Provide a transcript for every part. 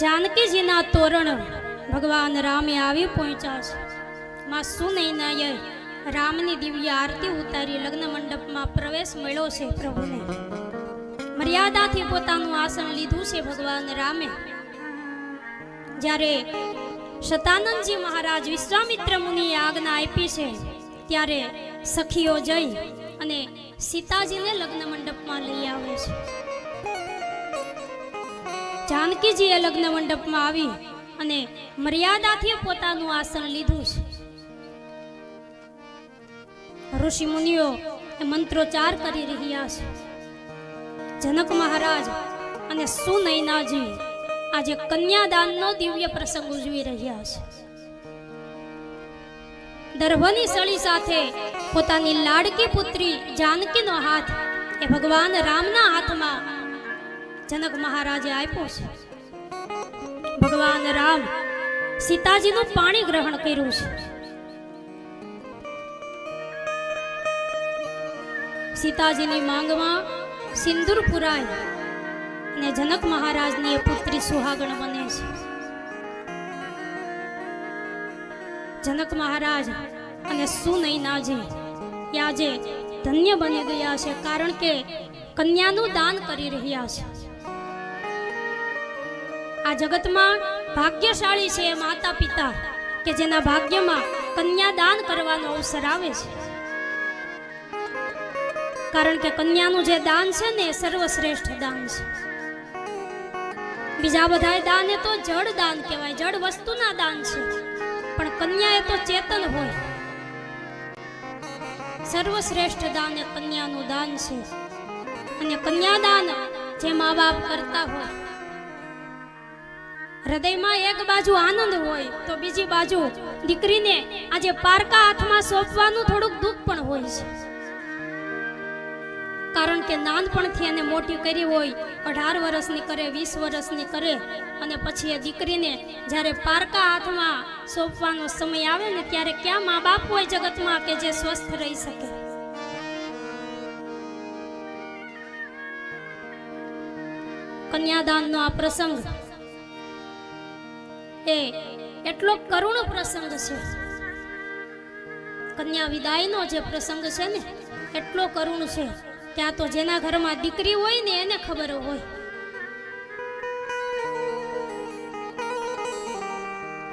जानकीजीना तोरण भगवान रामे आवी पहुंचा छे। मां सुनैनाए रामनी दिव्य आरती उतारी लग्न मंडप में प्रवेश मेळ्यो छे। प्रभुने मर्यादाथी पोतानुं आसन लीधुं छे। भगवान रामे ज्यारे शतानंदजी महाराज विश्वामित्र मुनिए आज्ञा आपी छे त्यारे सखीओ जई अने सीताजीने लग्न मंडप में लई आवे छे। जानकीजीए लग्न मंडप में आवी अने मर्यादाथी पोतानुं आसन लीधुं छे। ऋषि मुनिओ मंत्रोच्चार करी रह्या छे। जनक महाराज अने सुनैनाजी आज कन्यादाननो दिव्य प्रसंग उजवी रह्या छे। दर्भनी सળી સાથે પોતાની લાડકી પુત્રી જાનકીનો હાથ એ ભગવાન રામના હાથમાં जनक महाराजे आप्यो छे। भगवान राम सीताजीनुं पाणी ग्रहण कर्युं छे। सीताजीनी मांगमां सिंदूर पुराय ने जनक महाराजनी पुत्री सुहागण बने छे। जनक महाराज अने सुनैनाजी आजे धन्य बनी गया छे कारण के कन्यानुं दान करी रह्या छे। आ जगत में भाग्यशाળી छे माता पिता के जेना भाग्य में कन्यादान करवानो अवसर आवे छे। कारण के कन्यानुं जे दान छे ने सर्वश्रेष्ठ दान छे। बीजा बधाय दान ए तो जड़ दान कहेवाय, जड़ वस्तुना दान छे, पण कन्या ए तो चेतन होय। सर्वश्रेष्ठ दान ए कन्यानुं दान छे। अने कन्यादान जे माँ बाप करता होय हृदय में एक बाजू आनंद होय तो बीजी बाजू दीकरी ने आज पारका हाथ में सौंपवानुं थोड़ुंक दुख पण होय छे। कारण के नानपणथी एने मोटी करी होय, 18 वर्षनी करे, 20 वर्षनी करे अने पछी ए दीकरीने ज्यारे पारका हाथ में सौंपवानो समय आवे ने त्यारे क्या माँ बाप होय जगत में के जे स्वस्थ रही सके। कन्यादाननो आ प्रसंग एटलो करुण प्रसंग छे। कन्या विदायनो जे प्रसंग छे ने एटलो करुण छे कि आ तो जेना घर में दीकरी होय ने एने खबर होय।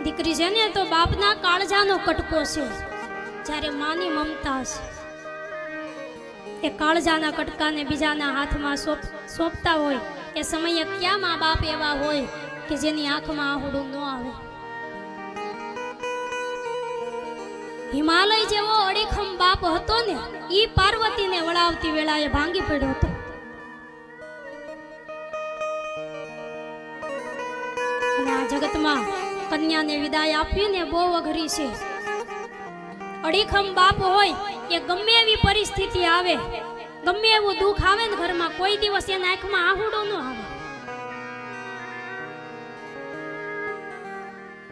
दीकरी छे ने तो बापना काळजानो कटको छे, ज्यारे मानी ममता छे। ए काळजाना कटकाने बीजाना हाथ में सोंपता होय ए समये क्या माँ बाप एवा होय कि जेनी आंख में आहुडું न आवे। हिमालय जेवो अड़ीखम बाप हतो ने ई पार्वती ने वळावती वेळाए भांगी पड्यो हतो। आ जगत में कन्या ने विदाय आपी ने बहु अघरी छे। अड़ीखम बाप होय के गमे एवी परिस्थिति आवे, गमे एवुं दुख आवे ने घर में कोई दिवस एना आंख में आहुडुं न आवे।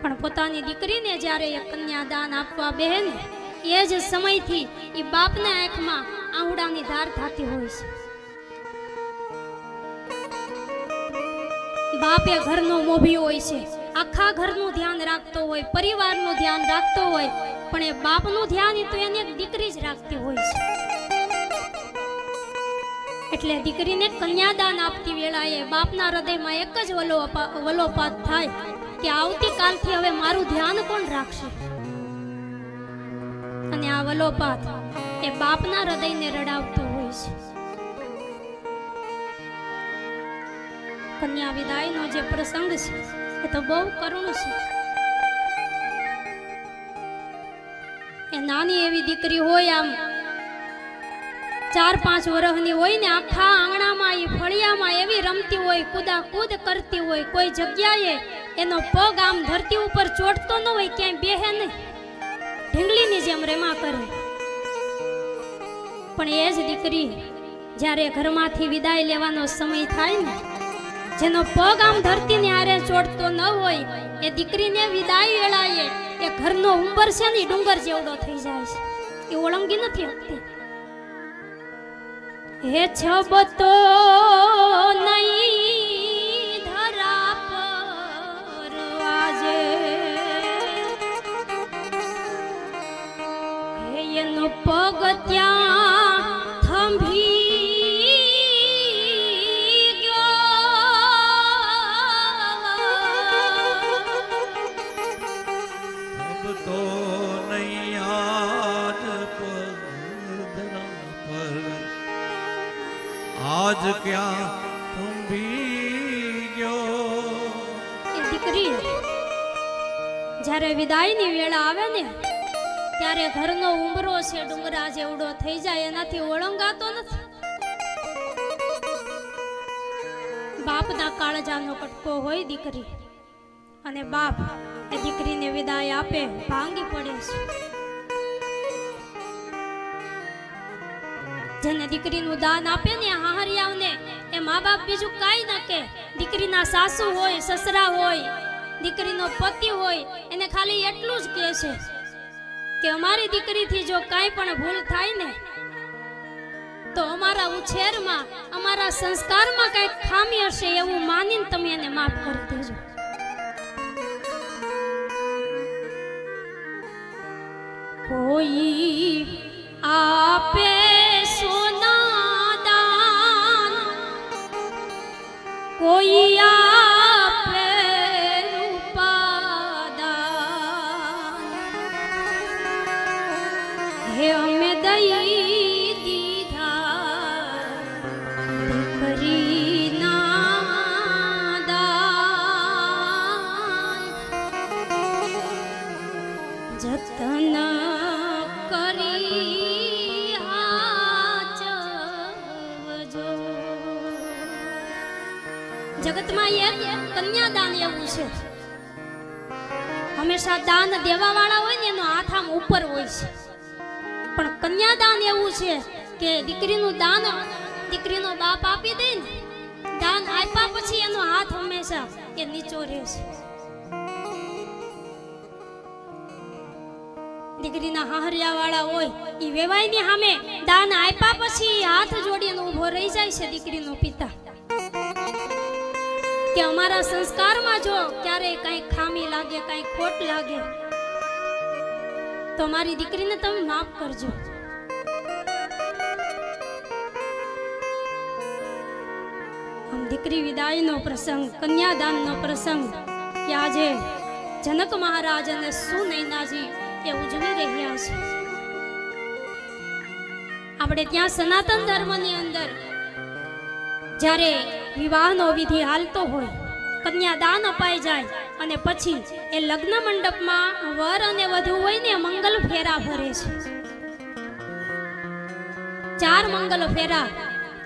पण पोतानी दीकरीने ज्यारे कन्यादान आपवा बेहे ने ए ज समयथी ई बापने आंखमां आहुडानी धार थाती होय छे। बाप ए घरनो मोभियो होय छे, आखा घरनुं ध्यान राखतो होय, परिवारनुं ध्यान राखतो होय, पण ए बापनुं ध्यान ई तो एने दीकरी ज राखती होय छे। એટલે દીકરીને કન્યાદાન આપતી વેળાએ બાપના હૃદયમાં એક જ વલોપાત થાય કે આવતીકાલથી હવે મારું ધ્યાન કોણ રાખશે। અને આ વલોપાત એ બાપના હૃદયને રડાવતો હોય છે। કન્યા વિદાયનો જે પ્રસંગ છે એ તો બહુ કરુણ છે। એ નાની એવી દીકરી હોય, આમ 4-5 વર્ષની હોય ને, આખા આંગણામાં એ ફળિયામાં એવી રમતી હોય, કૂદાકૂદ કરતી હોય, કોઈ જગ્યાએ એનો પગ આમ ધરતી ઉપર ચોટતો ન હોય, ક્યાંય બેહે નહીં, ઢીંગલીની જેમ રેમા કરે। પણ એ જ દીકરી જ્યારે ઘરમાંથી વિદાય લેવાનો સમય થાય ને, જેનો પગ આમ ધરતીની આરે ચોટતો ન હોય, એ દીકરીને વિદાય વેળાએ એ ઘરનો ઉંબર છે ને ડુંગર જેવડો થઈ જાય છે, એ ઓળંગી નથી શકતી। हे छबतो नहीं धरा पर ક્યાં થંભી ગયો. એ દીકરી જ્યારે વિદાયની વેળા આવે ને ત્યારે ઘરનો ઉંબરો છે ડુંગરા જેવડો થઈ જાય એનાથી ઓળંગાતો નથી. બાપના કાળજાનો કટકો હોય દીકરી, અને બાપ એ દીકરીને વિદાય આપે ભાંગી પડે છે. જેને દીકરીનું દાન આપે ને હાહરિયાઓને એ મા બાપ બીજું કાંઈ ન કે. દીકરીના સાસુ હોય, સસરા હોય, દીકરીનો પતિ હોય, એને ખાલી એટલું જ કહે છે કે અમારી દીકરીથી જો કાંઈ પણ ભૂલ થાય ને તો અમારા ઉછેરમાં, અમારા સંસ્કારમાં કંઈક ખામી હશે એવું માનીને તમે એને માફ કરી દેજો. કોઈ આપે સોના દાન, કોઈ આપે રૂપા દાન, હે અમે દઈ દીધા દીકરીના દાન, જતન કરી હાચવજો. જગતમાં એક કન્યાદાન એવું છે, હંમેશા દાન દેવા વાળા હોય ને એનો હાથ આમ ઉપર હોય છે, પણ કન્યાદાન એવું છે કે દીકરીનું દાન દીકરીનો બાપ આપી દે ને, દાન આપ્યા પછી એનો હાથ હંમેશા એ નીચો રહે છે. દીકરીના હાહરિયા વાળા હોય ઈ વેવાઈની સામે દાન આપ્યા પછી હાથ જોડીને ઊભો રહી જાય છે દીકરીનો પિતા, કે અમારા સંસ્કારમાં જો ક્યારેય કઈ ખામી લાગે, કઈ ખોટ લાગે તો મારી દીકરીને તમે માફ કરજો. આમ દીકરી વિદાયનો પ્રસંગ, કન્યાદાનનો પ્રસંગ કે આજે જનક મહારાજ અને સુનૈનાજી એ ઉજવી રહ્યા છે. આપણે ત્યાં સનાતન ધર્મની અંદર જ્યારે વિવાહનો વિધિ હાલતો હોય, કન્યાદાન અપાઈ જાય અને પછી એ લગ્ન મંડપમાં વર અને વધુ હોય ને મંગલ ફેરા ભરે છે. 4 મંગલ ફેરા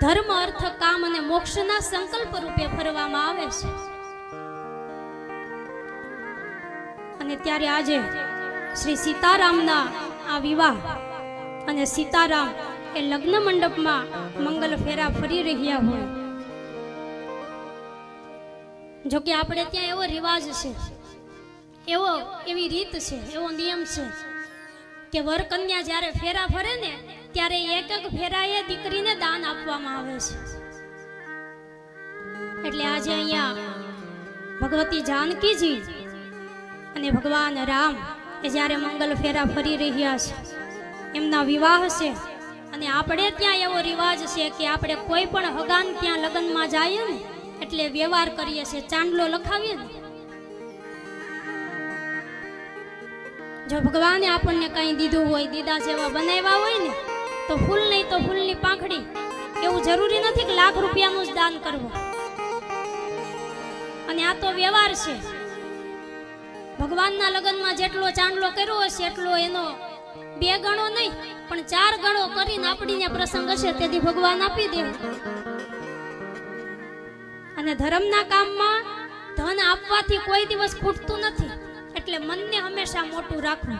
ધર્મ, અર્થ, કામ અને મોક્ષના સંકલ્પ રૂપે ફરવામાં આવે છે. અને ત્યારે આજે શ્રી સીતારામના આ વિવાહ અને સીતારામ એ લગ્ન મંડપમાં મંગલ ફેરા ફરી રહ્યા હોય. જો કે આપણે ત્યાં એવો રિવાજ છે, એવી રીત છે, એવો નિયમ છે કે વર કન્યા જ્યારે ફેરા ફરે ને ત્યારે એક એક ફેરાએ દીકરીને દાન આપવામાં આવે છે. એટલે આજે અહીંયા ભગવતી જાનકીજી અને ભગવાન રામ એ જ્યારે મંગલ ફેરા ફરી રહ્યા છે, એમના વિવાહ છે. અને આપણે ત્યાં એવો રિવાજ છે કે આપણે કોઈ પણ હગાન ત્યાં લગ્નમાં જઈએ ને એટલે વ્યવહાર કરીએ છીએ, ચાંદલો લખાવીએ ને. જો ભગવાને આપણને કંઈ દીધું હોય, દીદા જેવા બનાવ્યા હોય ને તો ફૂલ નહીં તો ફૂલની પાંખડી, એવું જરૂરી નથી કે લાખ રૂપિયાનું જ દાન કરવું. અને આ તો વ્યવહાર છે. ભગવાનના લગ્નમાં જેટલો ચાંદલો કર્યો હશે એટલો એનો 2 ગણો નહીં પણ 4 ગણો કરીને આપણીને પ્રસંગ હશે તેથી ભગવાન આપી દે. અને ધર્મના કામમાં ધન આપવાથી કોઈ દિવસ ખૂટતું નથી, એટલે મનને હંમેશા મોટું રાખવું.